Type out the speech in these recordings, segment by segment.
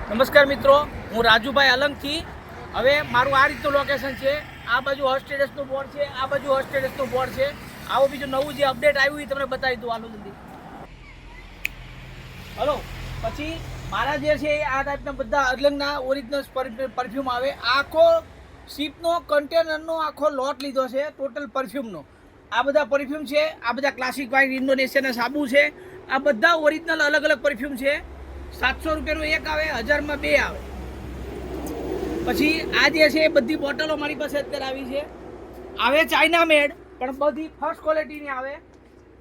નમસ્કાર મિત્રો, હું રાજુભાઈ અલંગથી. હવે મારું આ રીતનું લોકેશન છે. આ બાજુ હોસ્ટેડસનું બોર્ડ છે, આ બાજુ હોસ્ટેડસનું બોર્ડ છે. આવું બીજું નવું જે અપડેટ આવ્યું એ તમને બતાવી દઉં. હાલો જલ્દી. હલો, પછી મારા જે છે આ ટાઈપના બધા અલંગના ઓરિજિનલ પરફ્યુમ આવે. આખો શીપનો કન્ટેનરનો આખો લોટ લીધો છે ટોટલ પરફ્યુમનો. આ બધા પરફ્યુમ છે, આ બધા ક્લાસિક વાઇન ઇન્ડોનેશિયાના સાબુ છે. આ બધા ઓરિજિનલ અલગ અલગ પરફ્યુમ છે. 700 રૂપિયાનું એક આવે, 1000માં 2 આવે. પછી આ જે છે બધી બોટલો મારી પાસે અત્યારે આવી છે. આવે ચાઇના મેડ, પણ બધી ફર્સ્ટ ક્વોલિટીની આવે.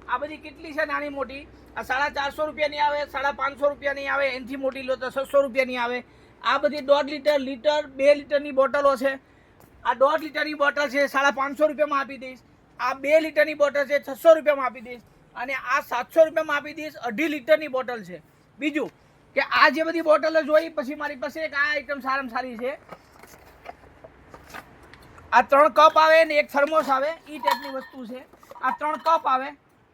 આ બધી કેટલી છે નાની મોટી. આ 450 રૂપિયાની આવે, 550 રૂપિયાની આવે, એનાથી મોટી લો તો 600 રૂપિયાની આવે. આ બધી 1.5 લીટર 2 લીટરની બોટલો છે. આ 1.5 લીટરની બોટલ છે 550 રૂપિયામાં આપી દઈશ. આ 2 લીટરની બોટલ છે 600 રૂપિયામાં આપી દઈશ. અને આ 700 રૂપિયામાં આપી દઈશ. 2.5 લીટરની બોટલ છે. બીજું કે આ જે બધી બોટલો જોઈ, પછી મારી પાસે એક આ આઈટમ સારામાં સારી છે. આ 3 કપ આવે ને એક થર્મોસ આવે, એ ટાઈપની વસ્તુ છે. આ 3 કપ આવે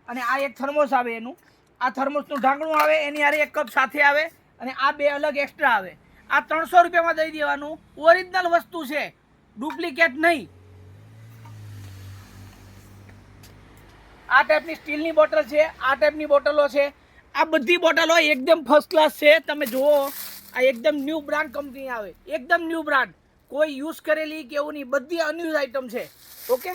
અને આ એક થર્મોસ આવે. એનું આ થર્મોસનું ઢાંકણું આવે, એની હારે એક કપ સાથે આવે અને આ 2 અલગ એક્સ્ટ્રા આવે. આ 300 રૂપિયામાં દઈ દેવાનું. ઓરિજિનલ વસ્તુ છે, ડુપ્લિકેટ નહીં. આ ટાઈપની સ્ટીલની બોટલ છે, આ ટાઈપની બોટલો છે. આ બધી બોટલો એકદમ ફર્સ્ટ ક્લાસ છે. તમે જુઓ, આ એકદમ ન્યૂ બ્રાન્ડ કંપની આવે, એકદમ ન્યૂ બ્રાન્ડ, કોઈ યુઝ કરેલી કે એવું નહીં, બધી અનયુઝ આઈટમ છે. ઓકે.